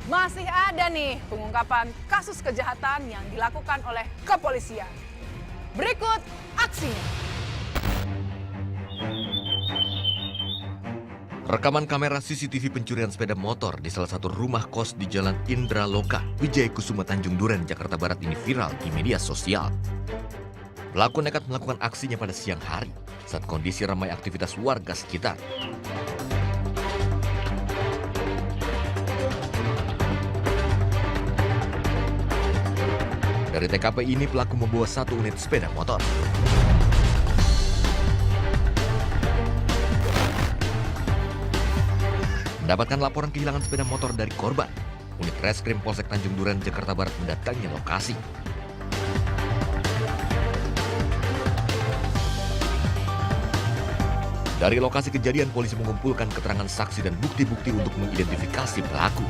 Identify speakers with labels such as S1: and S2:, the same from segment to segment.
S1: Masih ada nih pengungkapan kasus kejahatan yang dilakukan oleh kepolisian. Berikut aksinya.
S2: Rekaman kamera CCTV pencurian sepeda motor di salah satu rumah kos di Jalan Indraloka, Wijaya Kusuma, Tanjung Duren, Jakarta Barat ini viral di media sosial. Pelaku nekat melakukan aksinya pada siang hari saat kondisi ramai aktivitas warga sekitar. Dari TKP ini pelaku membawa 1 unit sepeda motor. Mendapatkan laporan kehilangan sepeda motor dari korban, unit Reskrim Polsek Tanjung Duren, Jakarta Barat mendatangi lokasi. Dari lokasi kejadian, polisi mengumpulkan keterangan saksi dan bukti-bukti untuk mengidentifikasi pelaku.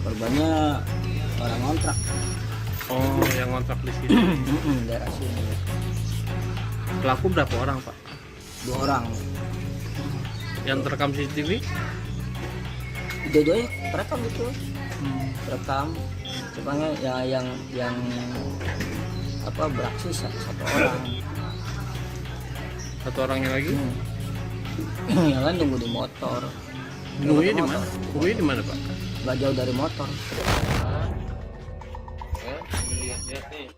S3: Korbannya orang ngontrak.
S4: Oh, yang ngontrak di sini.
S3: Daerah sini.
S4: Pelaku berapa orang, Pak?
S3: 2 orang.
S4: Yang terekam CCTV?
S3: Dua-duanya terekam gitu. Terekam. Cuma yang beraksi satu orang.
S4: Satu orangnya lagi?
S3: Yang lain tunggu di motor.
S4: Nunggunya di mana? Nunggunya di mana, Pak?
S3: Gak jauh dari motor.
S4: Ya, lihat nih.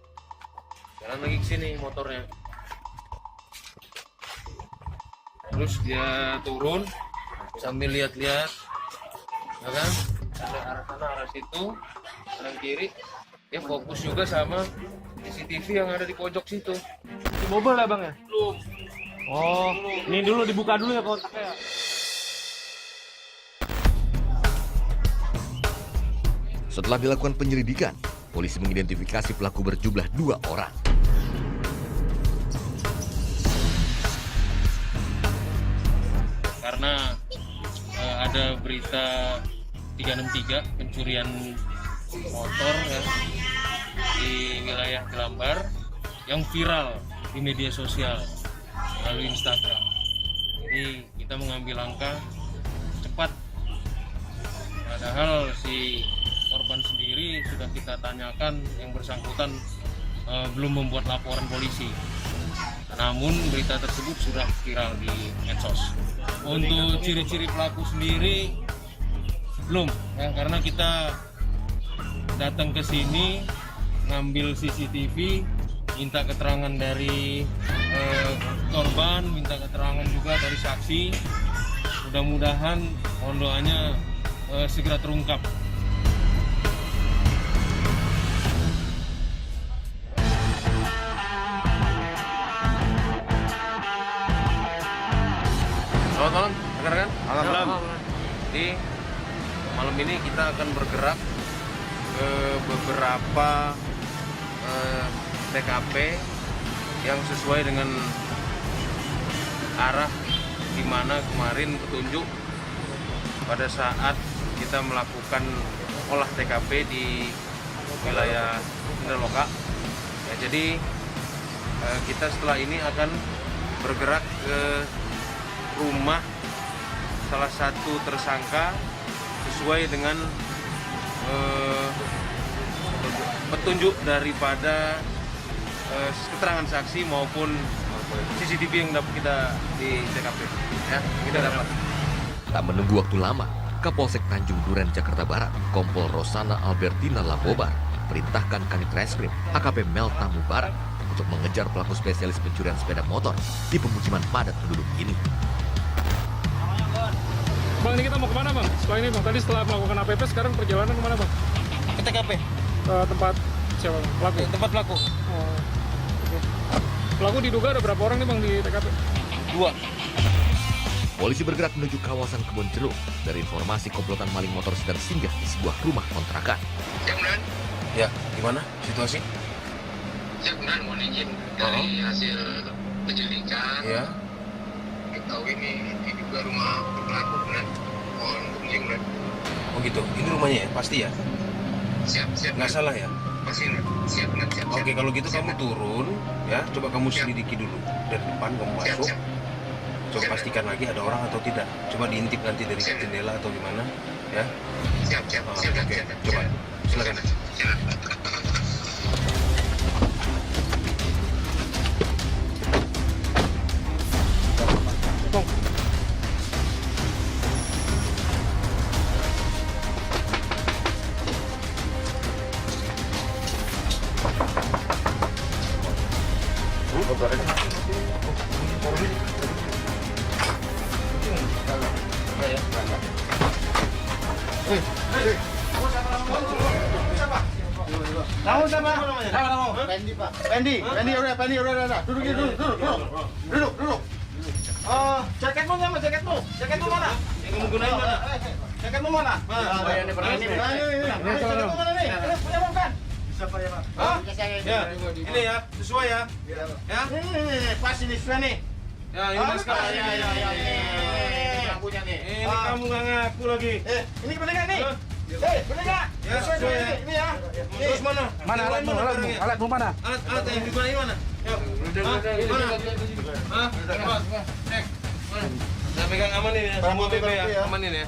S4: Jalan lagi ke sini motornya. Terus dia turun sambil lihat-lihat, ya kan? Ada arah sana, arah situ, kanan kiri. Dia fokus juga sama CCTV yang ada di pojok situ.
S5: Di mobil ya bang ya?
S4: Belum.
S5: Oh, ini dulu dibuka dulu ya kontaknya.
S2: Setelah dilakukan penyelidikan, polisi mengidentifikasi pelaku berjumlah 2 orang.
S4: Karena ada berita 363 pencurian motor ya, di wilayah Jelambar yang viral di media sosial melalui Instagram. Jadi kita mengambil langkah cepat, padahal si korban sendiri sudah kita tanyakan, yang bersangkutan belum membuat laporan polisi. Namun berita tersebut sudah viral di medsos. Untuk ciri-ciri pelaku sendiri belum ya, karena kita datang ke sini ngambil CCTV, minta keterangan dari korban, minta keterangan juga dari saksi. Mudah-mudahan mohon doanya segera terungkap. Selamat malam, rekan-rekan.
S5: Malam.
S4: Jadi malam ini kita akan bergerak ke beberapa TKP yang sesuai dengan arah di mana kemarin petunjuk pada saat kita melakukan olah TKP di wilayah Indraloka. Ya, jadi kita setelah ini akan bergerak ke rumah salah satu tersangka sesuai dengan petunjuk daripada keterangan saksi maupun CCTV yang dapat kita di TKP. Ya, kita dapat.
S2: Tak menunggu waktu lama, Kapolsek Tanjung Duren, Jakarta Barat, Kompol Rosana Albertina Labobar, perintahkan Kanit Reskrim AKP Melta Mubarak untuk mengejar pelaku spesialis pencurian sepeda motor di pemukiman padat penduduk ini.
S5: Bang, ini kita mau kemana bang? Setelah ini bang, tadi setelah melakukan APP, sekarang perjalanan kemana bang?
S4: Ke TKP.
S5: Tempat siapa bang? Pelaku?
S4: Tempat pelaku.
S5: Oh, oke. Pelaku diduga ada berapa orang nih bang di TKP?
S4: 2.
S2: Polisi bergerak menuju kawasan Kebon Jeruk dari informasi komplotan maling motor sedang singgah di sebuah rumah kontrakan.
S4: Ya, gimana situasi?
S6: Ya kemudian mohon izin dari hasil penyelidikan.
S4: Ya.
S6: Tahu ini juga rumah pelaku kemudian mohon izin kemudian.
S4: Oh gitu. Ini rumahnya ya, pasti ya?
S6: Siap.
S4: Nggak salah ya?
S6: Pasti siap.
S4: Oke, kalau gitu kamu turun ya, coba kamu selidiki dulu dari depan kamu masuk.
S6: Siap.
S7: coba pastikan lagi ada orang atau tidak. Coba diintip nanti dari jendela atau gimana, ya.
S6: Siap.
S7: Oke, coba silakan.
S8: Kamu siapa? Siapa kamu? Pendi, Pak. Pendi, udah. Duduk. Jaketmu sama jaketmu? Jaketmu mana?
S7: Yang kamu gunain mana?
S8: Jaketmu mana?
S7: Ini
S8: Jaketmu mana nih? Ini punya bukan? Siapa ya, Pak?
S7: Hah? Ya, ini ya, sesuai ya. Ya?
S8: Ini, pas ini sudah nih.
S7: Ya, ini masker.
S8: Ini yang punya nih.
S7: Ini kamu nggak ngaku lagi.
S8: Ini bener nggak nih? Bener nggak?
S7: Ya,
S8: Sesuai
S7: sesuai
S8: dengan
S7: ya.
S8: ini ya.
S7: Terus mana?
S5: Mana alatmu? Alatmu mana?
S7: Alat yang digunain mana? Yuk. Mana? Hah? Coba, cek. Mana? Saya pegang aman ini ya, semua PP ya, aman ini ya.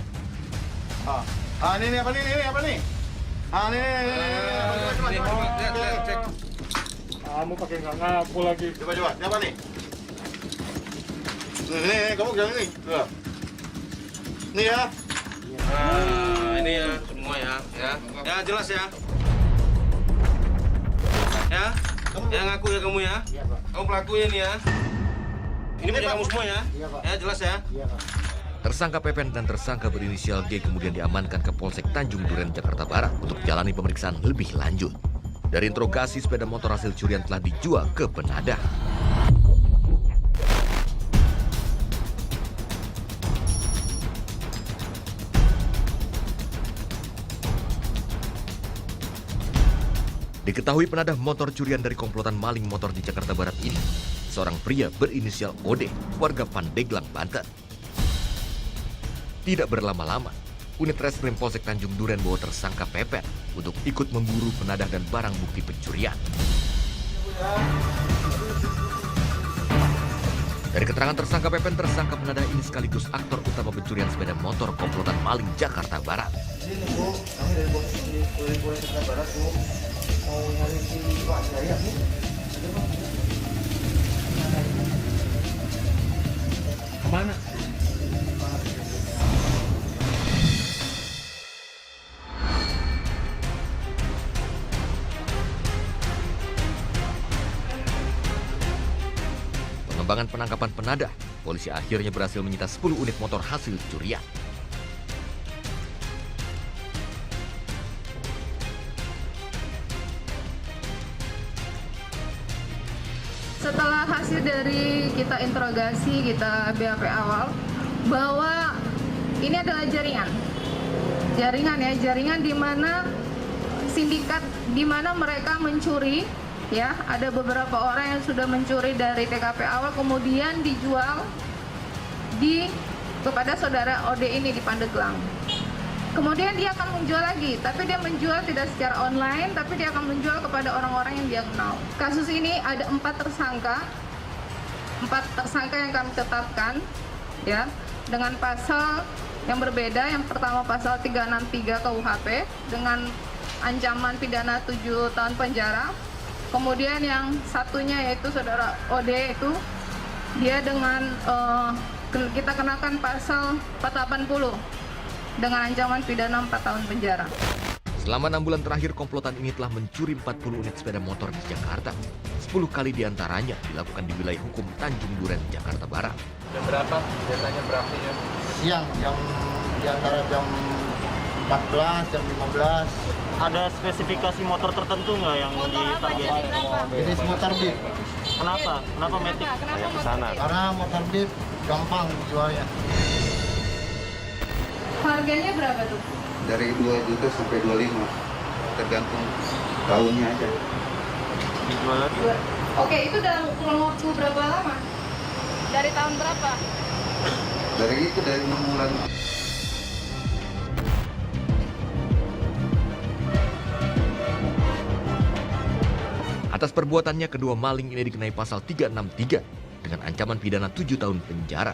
S8: Ini apa nih? Ini apa nih?
S7: Coba, lihat, cek.
S5: Kamu pakai nggak ngaku lagi.
S8: Coba. Siapa nih? Nih, kamu jangan nih. Nih ya.
S7: Nah, ini ya, semua ya. Ya, jelas ya. Ya, yang ngaku ya kamu ya. Kamu pelakunya nih ya. Ini punya kamu semua ya. Ya, jelas ya.
S2: Tersangka Pepen dan tersangka berinisial G kemudian diamankan ke Polsek Tanjung Duren, Jakarta Barat untuk jalani pemeriksaan lebih lanjut. Dari interogasi, sepeda motor hasil curian telah dijual ke penadah. Diketahui penadah motor curian dari komplotan maling motor di Jakarta Barat ini, seorang pria berinisial OD, warga Pandeglang, Banten. Tidak berlama-lama, unit reskrim Polsek Tanjung Duren bawa tersangka Pepen untuk ikut memburu penadah dan barang bukti pencurian. Dari keterangan tersangka Pepen, tersangka penadah ini sekaligus aktor utama pencurian sepeda motor komplotan maling Jakarta Barat.
S9: Sini Bu, kami dari Polres Jakarta Barat Bu, mau nyari si Pak Jaya Bu.
S5: Kemana?
S2: Pengembangan penangkapan penadah, polisi akhirnya berhasil menyita 10 unit motor hasil curian.
S10: Setelah hasil dari kita interogasi, kita BAP awal, bahwa ini adalah jaringan di mana sindikat, di mana mereka mencuri, ya, ada beberapa orang yang sudah mencuri dari TKP awal, kemudian dijual kepada saudara OD ini di Pandeglang. Kemudian dia akan menjual lagi, tapi dia menjual tidak secara online, tapi dia akan menjual kepada orang-orang yang dia kenal. Kasus ini ada 4 tersangka yang kami tetapkan, ya, dengan pasal yang berbeda. Yang pertama pasal 363 KUHP dengan ancaman pidana 7 tahun penjara. Kemudian yang satunya yaitu saudara OD itu dia dengan kita kenakan pasal 480 dengan ancaman pidana 4 tahun penjara.
S2: Selama 6 bulan terakhir, komplotan ini telah mencuri 40 unit sepeda motor di Jakarta. 10 kali diantaranya dilakukan di wilayah hukum Tanjung Duren, Jakarta Barat.
S3: Jam berapa? Biasanya beraksinya?
S9: Siang, di antara jam 14, jam 15.
S11: Ada spesifikasi motor tertentu nggak yang ditarget?
S9: Jenis motor Jeep.
S11: Kenapa? Kenapa Matic?
S3: Kayak pesanan.
S9: Karena motor Jeep gampang jualnya.
S10: Harganya berapa tuh?
S12: Dari 2 juta sampai 25, tergantung tahunnya aja.
S11: Dijual lagi?
S10: Oke, itu dalam kurun waktu berapa lama? Dari tahun berapa?
S12: Dari 6 bulan.
S2: Atas perbuatannya, kedua maling ini dikenai pasal 363 dengan ancaman pidana 7 tahun penjara.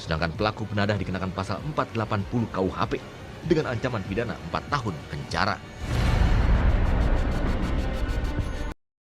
S2: Sedangkan pelaku penadah dikenakan pasal 480 KUHP dengan ancaman pidana 4 tahun penjara.